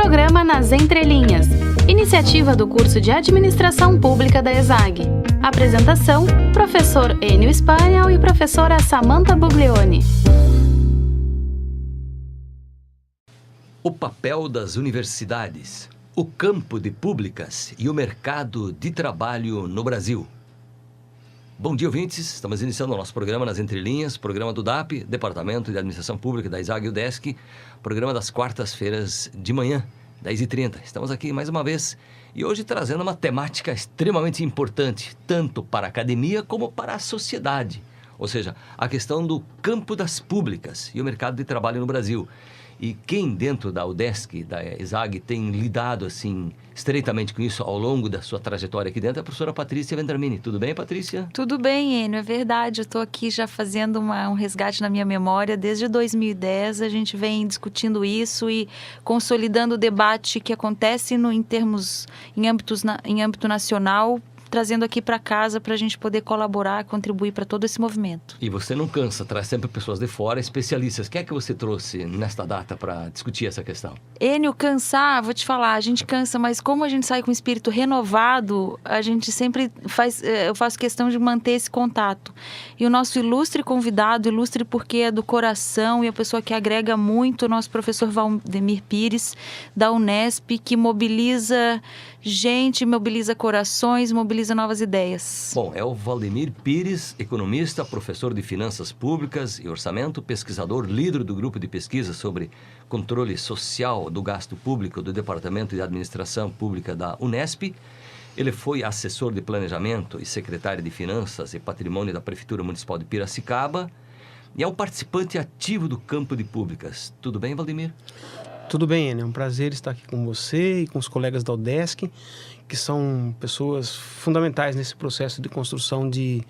Programa Nas Entrelinhas, iniciativa do curso de Administração Pública da ESAG. Apresentação, professor Enio Spaniel e professora Samantha Buglioni. O papel das universidades, o campo de públicas e o mercado de trabalho no Brasil. Bom dia, ouvintes. Estamos iniciando o nosso programa Nas Entrelinhas, programa do DAP, Departamento de Administração Pública da ESAG e UDESC, programa das quartas-feiras de manhã, 10h30. Estamos aqui mais uma vez e hoje trazendo uma temática extremamente importante, tanto para a academia como para a sociedade, ou seja, a questão do campo das públicas e o mercado de trabalho no Brasil. E quem dentro da UDESC, da ESAG, tem lidado assim estreitamente com isso ao longo da sua trajetória aqui dentro é a professora Patrícia Vendramin. Tudo bem, Patrícia? Tudo bem, Enio, é verdade. Eu estou aqui já fazendo um resgate na minha memória. Desde 2010 a gente vem discutindo isso e consolidando o debate que acontece em âmbito nacional, trazendo aqui para casa para a gente poder colaborar, contribuir para todo esse movimento. E você não cansa, traz sempre pessoas de fora, especialistas. O que é que você trouxe nesta data para discutir essa questão? Enio, cansar, vou te falar, a gente cansa, mas como a gente sai com o espírito renovado, a gente sempre eu faço questão de manter esse contato. E o nosso ilustre convidado, ilustre porque é do coração e a pessoa que agrega muito, o nosso professor Valdemir Pires, da Unesp, que mobiliza gente, mobiliza corações, mobiliza novas ideias. Bom, é o Valdemir Pires, economista, professor de finanças públicas e orçamento, pesquisador, líder do grupo de pesquisa sobre controle social do gasto público do Departamento de Administração Pública da Unesp. Ele foi assessor de planejamento e secretário de Finanças e Patrimônio da Prefeitura Municipal de Piracicaba e é um participante ativo do campo de públicas. Tudo bem, Valdemir? Tudo bem, Enio. É um prazer estar aqui com você e com os colegas da UDESC, que são pessoas fundamentais nesse processo de construção de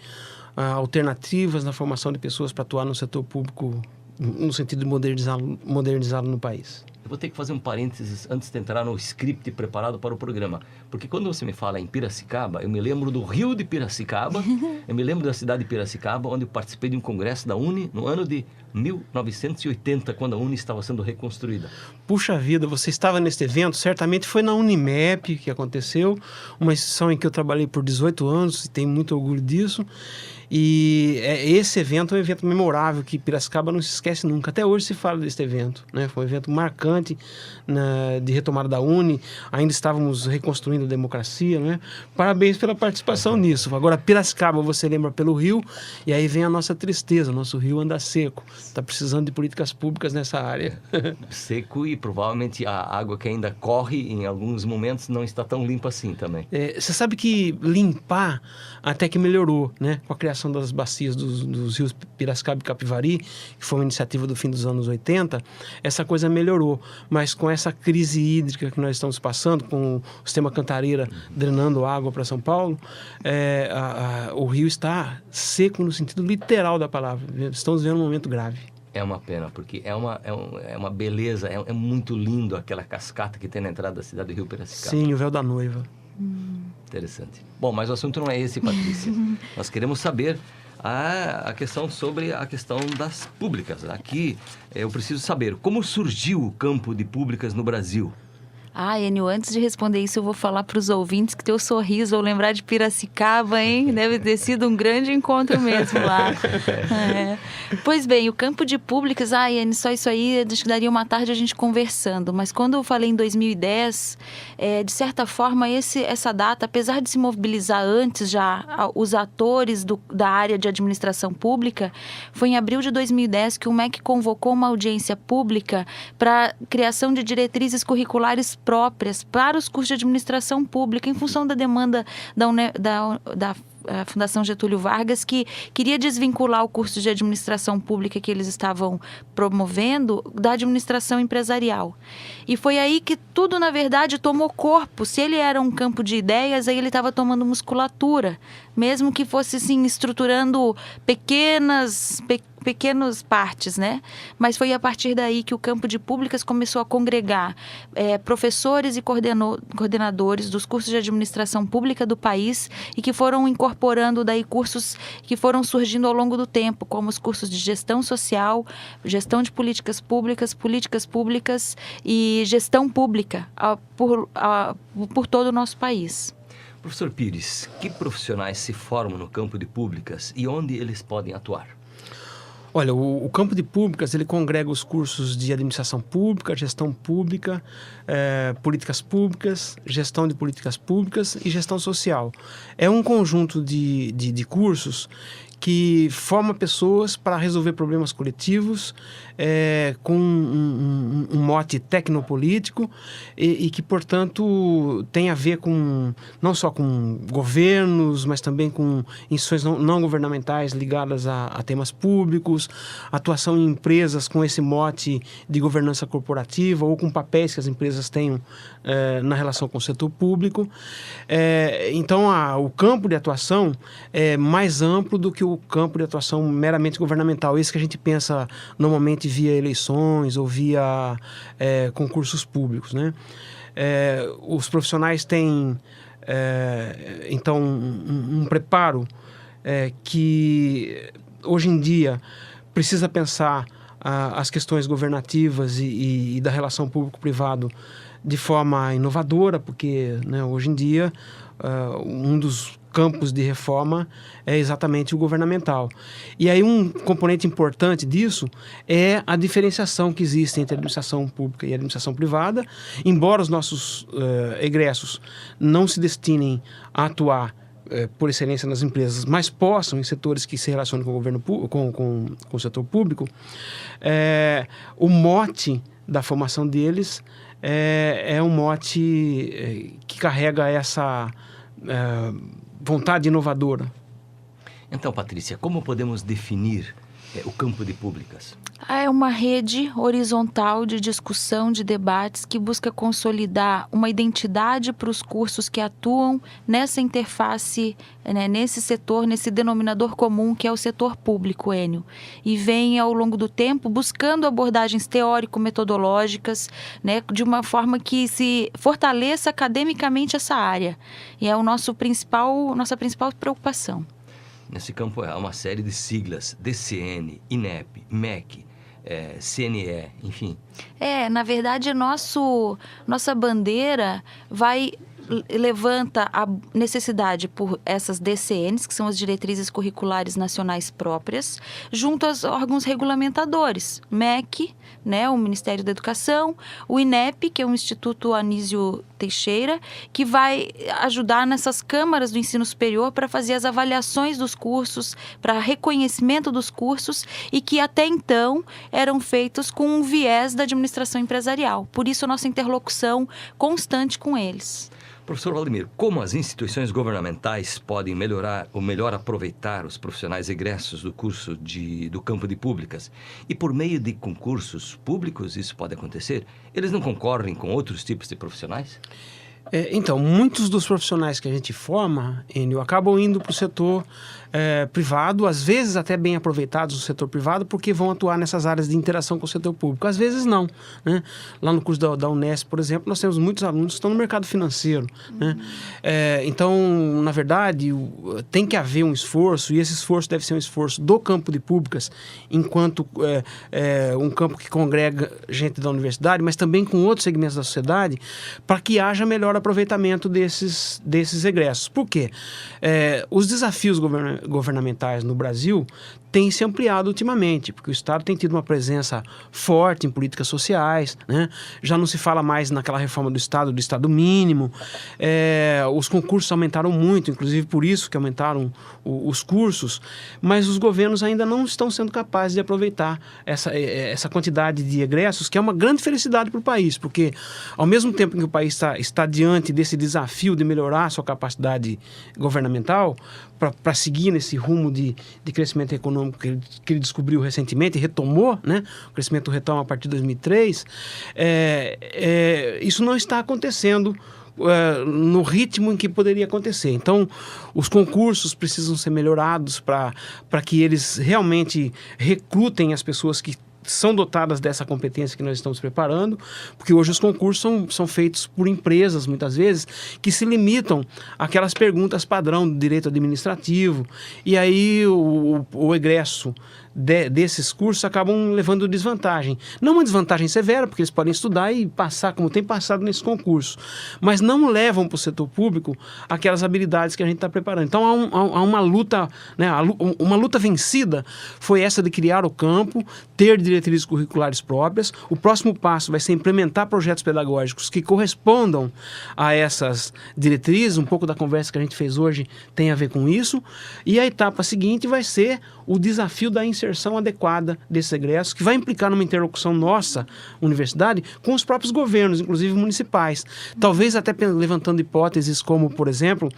alternativas na formação de pessoas para atuar no setor público no sentido de modernizá-lo no país. Eu vou ter que fazer um parênteses antes de entrar no script preparado para o programa. Porque quando você me fala em Piracicaba, eu me lembro do Rio de Piracicaba, eu me lembro da cidade de Piracicaba, onde eu participei de um congresso da UNE no ano de 1980, quando a UNE estava sendo reconstruída. Puxa vida, você estava nesse evento, certamente foi na Unimep que aconteceu, uma instituição em que eu trabalhei por 18 anos e tenho muito orgulho disso. E esse evento é um evento memorável que Piracicaba não se esquece nunca. Até hoje se fala desse evento, né? Foi um evento marcante de retomada da UNE. Ainda estávamos reconstruindo a democracia, né? Parabéns pela participação nisso. Agora Piracicaba você lembra pelo rio e aí vem a nossa tristeza. Nosso rio anda seco. Está precisando de políticas públicas nessa área. Seco e provavelmente a água que ainda corre em alguns momentos não está tão limpa assim também. Você sabe que limpar até que melhorou, né? Com a criação das bacias dos rios Piracicaba e Capivari, que foi uma iniciativa do fim dos anos 80, essa coisa melhorou. Mas com essa crise hídrica que nós estamos passando, com o sistema Cantareira drenando água para São Paulo, o rio está seco no sentido literal da palavra. Estamos vivendo um momento grave. É uma pena, porque é uma beleza, é muito lindo aquela cascata que tem na entrada da cidade do Rio Piracicaba. Sim, o véu da noiva. Interessante. Bom, mas o assunto não é esse, Patrícia. Nós queremos saber a questão sobre a questão das públicas. Aqui eu preciso saber como surgiu o campo de públicas no Brasil. Enio, antes de responder isso, eu vou falar para os ouvintes que teu sorriso ao lembrar de Piracicaba, hein? Deve ter sido um grande encontro mesmo lá. Pois bem, o campo de públicas, Enio, só isso aí, acho que daria uma tarde a gente conversando. Mas quando eu falei em 2010, de certa forma, essa data, apesar de se mobilizar antes já os atores da área de administração pública, foi em abril de 2010 que o MEC convocou uma audiência pública para criação de diretrizes curriculares próprias para os cursos de administração pública, em função da demanda da Fundação Getúlio Vargas, que queria desvincular o curso de administração pública que eles estavam promovendo da administração empresarial. E foi aí que tudo, na verdade, tomou corpo. Se ele era um campo de ideias, aí ele estava tomando musculatura, mesmo que fosse assim, estruturando pequenas partes, né? Mas foi a partir daí que o campo de públicas começou a congregar professores e coordenadores dos cursos de administração pública do país e que foram incorporados incorporando daí cursos que foram surgindo ao longo do tempo, como os cursos de gestão social, gestão de políticas públicas e gestão pública por todo o nosso país. Professor Pires, que profissionais se formam no campo de públicas e onde eles podem atuar? Olha, o campo de públicas, ele congrega os cursos de administração pública, gestão pública, políticas públicas, gestão de políticas públicas e gestão social. É um conjunto de cursos que forma pessoas para resolver problemas coletivos com um mote tecnopolítico e que, portanto, tem a ver com não só com governos, mas também com instituições não governamentais ligadas a temas públicos, atuação em empresas com esse mote de governança corporativa ou com papéis que as empresas tenham na relação com o setor público. Então, o campo de atuação é mais amplo do que o campo de atuação meramente governamental. Esse que a gente pensa normalmente via eleições ou via concursos públicos, né? Os profissionais têm, então, um preparo que, hoje em dia, precisa pensar as questões governativas e da relação público-privado de forma inovadora, porque, né, hoje em dia, um dos campos de reforma é exatamente o governamental. E aí um componente importante disso é a diferenciação que existe entre a administração pública e a administração privada. Embora os nossos egressos não se destinem a atuar por excelência nas empresas, mas possam em setores que se relacionam com o governo com o setor público, o mote da formação deles é um mote que carrega essa vontade inovadora. Então, Patrícia, como podemos definir o campo de públicas? É uma rede horizontal de discussão, de debates, que busca consolidar uma identidade para os cursos que atuam nessa interface, né, nesse setor, nesse denominador comum que é o setor público, Enio. E vem, ao longo do tempo, buscando abordagens teórico-metodológicas, né, de uma forma que se fortaleça academicamente essa área. E é nossa principal preocupação. Nesse campo há uma série de siglas: DCN, INEP, MEC, CNE, enfim. Na verdade, nossa bandeira levanta a necessidade por essas DCNs, que são as Diretrizes Curriculares Nacionais Próprias, junto aos órgãos regulamentadores, MEC, né, o Ministério da Educação, o INEP, que é o Instituto Anísio Teixeira, que vai ajudar nessas câmaras do ensino superior para fazer as avaliações dos cursos, para reconhecimento dos cursos, e que até então eram feitos com um viés da administração empresarial. Por isso, a nossa interlocução constante com eles. Professor Valdemir, como as instituições governamentais podem melhorar ou melhor aproveitar os profissionais egressos do curso do campo de públicas? E por meio de concursos públicos isso pode acontecer? Eles não concorrem com outros tipos de profissionais? Então, muitos dos profissionais que a gente forma, Enio, acabam indo para o setor privado, às vezes até bem aproveitados no setor privado, porque vão atuar nessas áreas de interação com o setor público. Às vezes não, né? Lá no curso da Unesp, por exemplo, nós temos muitos alunos que estão no mercado financeiro, né? Então, na verdade, tem que haver um esforço, e esse esforço deve ser um esforço do campo de públicas, enquanto um campo que congrega gente da universidade, mas também com outros segmentos da sociedade, para que haja melhor aproveitamento desses egressos. Por quê? Os desafios governamentais no Brasil têm se ampliado ultimamente, porque o Estado tem tido uma presença forte em políticas sociais, né? Já não se fala mais naquela reforma do Estado mínimo, os concursos aumentaram muito, inclusive por isso que aumentaram os cursos, mas os governos ainda não estão sendo capazes de aproveitar essa quantidade de egressos, que é uma grande felicidade para o país, porque ao mesmo tempo que o país está diante desse desafio de melhorar a sua capacidade governamental, para seguir nesse rumo de crescimento econômico que ele descobriu recentemente e retomou, né? O crescimento retoma a partir de 2003, isso não está acontecendo no ritmo em que poderia acontecer. Então, os concursos precisam ser melhorados para que eles realmente recrutem as pessoas que são dotadas dessa competência que nós estamos preparando, porque hoje os concursos são feitos por empresas, muitas vezes, que se limitam àquelas perguntas padrão do direito administrativo, e aí o egresso desses cursos acabam levando desvantagem. Não uma desvantagem severa, porque eles podem estudar e passar, como tem passado nesse concurso, mas não levam para o setor público aquelas habilidades que a gente está preparando. Então há uma luta, né, uma luta vencida foi essa de criar o campo, ter diretrizes curriculares próprias. O próximo passo vai ser implementar projetos pedagógicos que correspondam a essas diretrizes. Um pouco da conversa que a gente fez hoje tem a ver com isso. E a etapa seguinte vai ser o desafio da inserção adequada desses egressos, que vai implicar numa interlocução nossa, universidade, com os próprios governos, inclusive municipais. Talvez até levantando hipóteses como, por exemplo,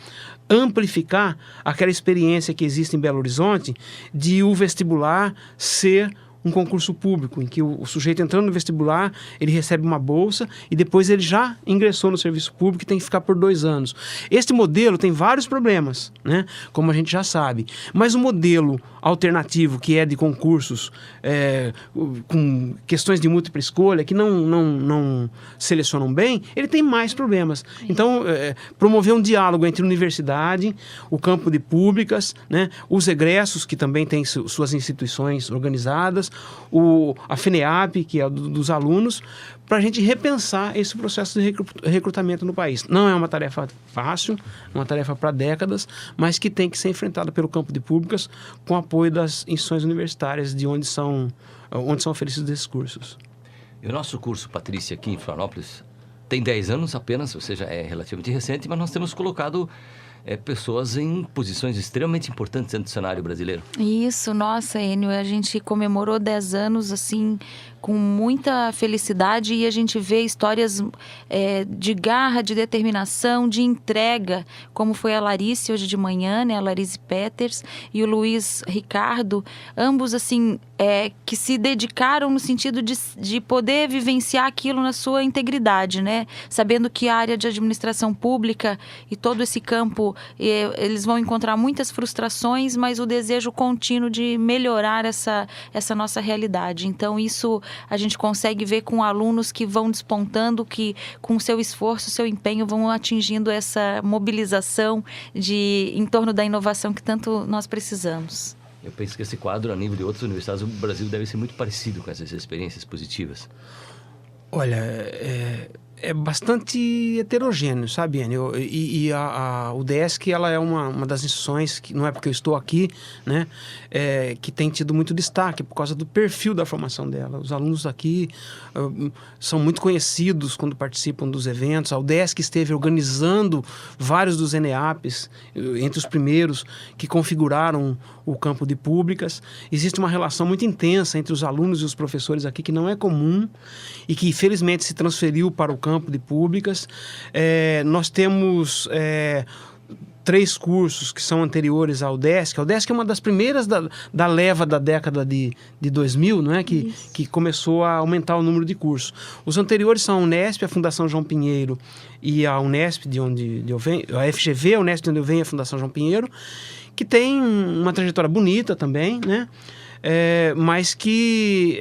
amplificar aquela experiência que existe em Belo Horizonte de o vestibular ser um concurso público, em que o sujeito entrando no vestibular, ele recebe uma bolsa e depois ele já ingressou no serviço público e tem que ficar por 2 anos. Este modelo tem vários problemas, né? Como a gente já sabe. Mas o modelo alternativo, que é de concursos com questões de múltipla escolha, que não selecionam bem, ele tem mais problemas. Então, promover um diálogo entre universidade, o campo de públicas, né? Os egressos, que também têm suas instituições organizadas, a FENEAP, que é dos alunos, para a gente repensar esse processo de recrutamento no país. Não é uma tarefa fácil, é uma tarefa para décadas, mas que tem que ser enfrentada pelo campo de públicas com apoio das instituições universitárias de onde são oferecidos esses cursos. E o nosso curso, Patrícia, aqui em Florianópolis, tem 10 anos apenas, ou seja, é relativamente recente, mas nós temos colocado pessoas em posições extremamente importantes dentro do cenário brasileiro. Isso, nossa, Enio, a gente comemorou 10 anos, assim, com muita felicidade, e a gente vê histórias de garra, de determinação, de entrega, como foi a Larice hoje de manhã, né, a Larice Peters e o Luiz Ricardo, ambos, assim, que se dedicaram no sentido de poder vivenciar aquilo na sua integridade, né, sabendo que a área de administração pública e todo esse campo, eles vão encontrar muitas frustrações, mas o desejo contínuo de melhorar essa nossa realidade. Então, isso a gente consegue ver com alunos que vão despontando, que com seu esforço, seu empenho, vão atingindo essa mobilização em torno da inovação que tanto nós precisamos. Eu penso que esse quadro, a nível de outras universidades do Brasil, deve ser muito parecido com essas experiências positivas. Olha, é bastante heterogêneo, sabe, Enio? E a UDESC, ela é uma das instituições, que não é porque eu estou aqui, né, que tem tido muito destaque por causa do perfil da formação dela. Os alunos aqui são muito conhecidos quando participam dos eventos. A UDESC esteve organizando vários dos ENEAPs, entre os primeiros que configuraram o campo de públicas. Existe uma relação muito intensa entre os alunos e os professores aqui, que não é comum e que, felizmente, se transferiu para o campo de públicas. Nós temos 3 cursos que são anteriores ao UDESC. A UDESC é uma das primeiras da leva da década de 2000, não é? Que começou a aumentar o número de cursos. Os anteriores são a Unesp, a Fundação João Pinheiro, e a Unesp, de onde eu venho, a FGV, a Unesp, de onde eu venho, a Fundação João Pinheiro, que tem uma trajetória bonita também, né? Mas que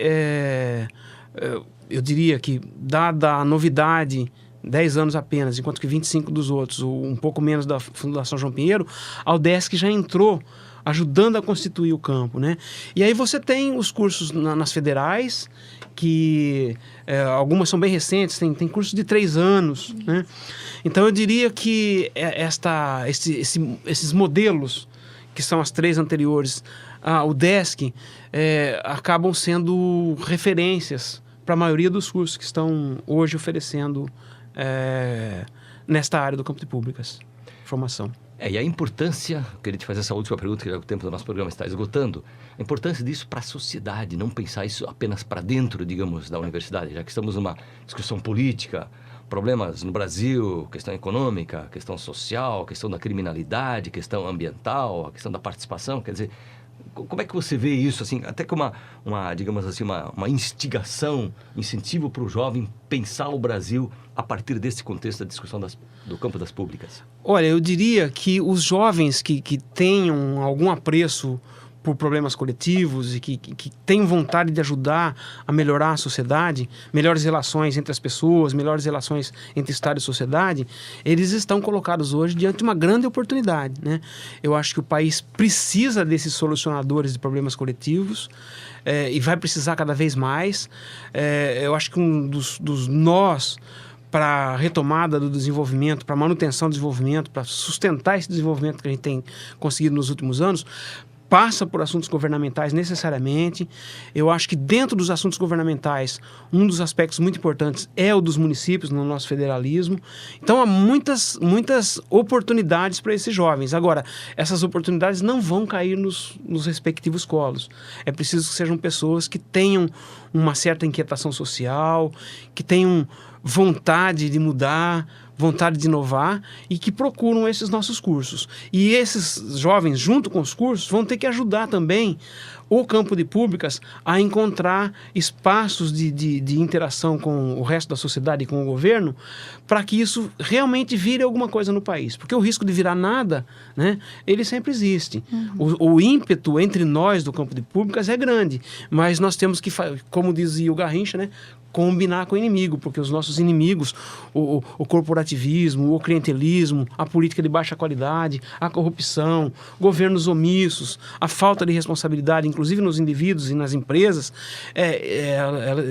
eu diria que, dada a novidade, 10 anos apenas, enquanto que 25 dos outros, um pouco menos da Fundação João Pinheiro, a UDESC já entrou ajudando a constituir o campo, né? E aí você tem os cursos nas federais, que algumas são bem recentes, tem cursos de 3 anos, né? Então eu diria que esses modelos, que são as 3 anteriores, a UDESC, acabam sendo referências para a maioria dos cursos que estão hoje oferecendo nesta área do campo de públicas, formação. E a importância, eu queria te fazer essa última pergunta, que o tempo do nosso programa está esgotando, a importância disso para a sociedade, não pensar isso apenas para dentro, digamos, da universidade, já que estamos numa discussão política, problemas no Brasil, questão econômica, questão social, questão da criminalidade, questão ambiental, a questão da participação, quer dizer, como é que você vê isso, assim, até que digamos assim, uma instigação, incentivo para o jovem pensar o Brasil a partir desse contexto da discussão do campo das públicas? Olha, eu diria que os jovens que tenham algum apreço por problemas coletivos e que têm vontade de ajudar a melhorar a sociedade, melhores relações entre as pessoas, melhores relações entre Estado e sociedade, eles estão colocados hoje diante de uma grande oportunidade, né? Eu acho que o país precisa desses solucionadores de problemas coletivos, e vai precisar cada vez mais. Eu acho que um dos nós para a retomada do desenvolvimento, para a manutenção do desenvolvimento, para sustentar esse desenvolvimento que a gente tem conseguido nos últimos anos, passa por assuntos governamentais necessariamente. Eu acho que dentro dos assuntos governamentais, um dos aspectos muito importantes é o dos municípios no nosso federalismo. Então, há muitas oportunidades para esses jovens. Agora, essas oportunidades não vão cair nos respectivos colos. É preciso que sejam pessoas que tenham uma certa inquietação social, que tenham vontade de mudar, vontade de inovar e que procuram esses nossos cursos. E esses jovens, junto com os cursos, vão ter que ajudar também o campo de públicas a encontrar espaços de interação com o resto da sociedade e com o governo, para que isso realmente vire alguma coisa no país. Porque o risco de virar nada, né, ele sempre existe. O ímpeto entre nós do campo de públicas é grande, mas nós temos que, como dizia o Garrincha, né, combinar com o inimigo, porque os nossos inimigos, o corporativismo, o clientelismo, a política de baixa qualidade, a corrupção, governos omissos, a falta de responsabilidade, inclusive nos indivíduos e nas empresas,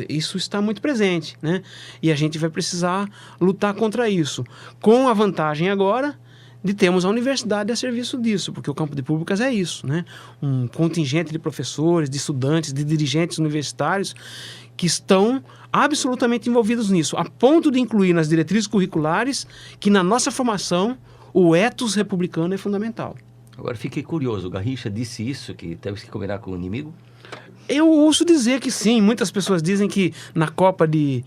isso está muito presente, né? E a gente vai precisar lutar contra isso, com a vantagem agora de termos a universidade a serviço disso, porque o campo de públicas é isso, né? Um contingente de professores, de estudantes, de dirigentes universitários que estão absolutamente envolvidos nisso, a ponto de incluir nas diretrizes curriculares que na nossa formação o ethos republicano é fundamental. Agora fiquei curioso, o Garrincha disse isso, que temos que combinar com o inimigo? Eu ouço dizer que sim. Muitas pessoas dizem que na Copa de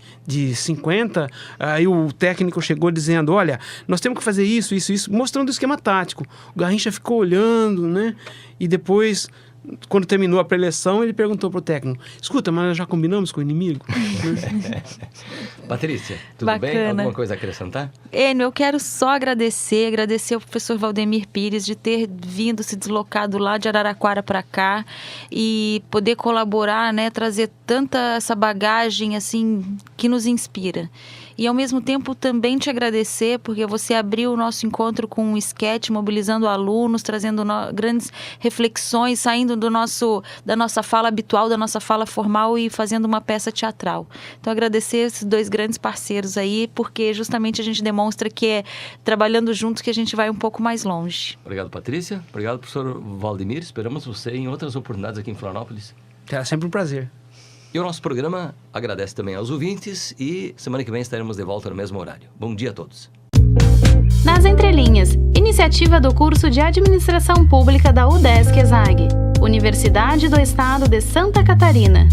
50, aí o técnico chegou dizendo, olha, nós temos que fazer isso, mostrando o esquema tático. O Garrincha ficou olhando, né? E depois, quando terminou a pré-eleição, ele perguntou pro técnico, escuta, mas nós já combinamos com o inimigo? Patrícia, tudo Bacana. bem? Alguma coisa a acrescentar? Enio, eu quero só agradecer ao professor Valdemir Pires de ter vindo, se deslocado lá de Araraquara para cá e poder colaborar, né, trazer tanta essa bagagem assim que nos inspira. E ao mesmo tempo também te agradecer porque você abriu o nosso encontro com um esquete, mobilizando alunos, trazendo grandes reflexões, saindo da nossa fala habitual, da nossa fala formal e fazendo uma peça teatral. Então agradecer esses dois grandes parceiros aí, porque justamente a gente demonstra que é trabalhando juntos que a gente vai um pouco mais longe. Obrigado, Patrícia. Obrigado, professor Valdemir. Esperamos você em outras oportunidades aqui em Florianópolis. É sempre um prazer. E o nosso programa agradece também aos ouvintes e semana que vem estaremos de volta no mesmo horário. Bom dia a todos. Nas Entrelinhas, iniciativa do curso de Administração Pública da UDESC-ESAG, Universidade do Estado de Santa Catarina.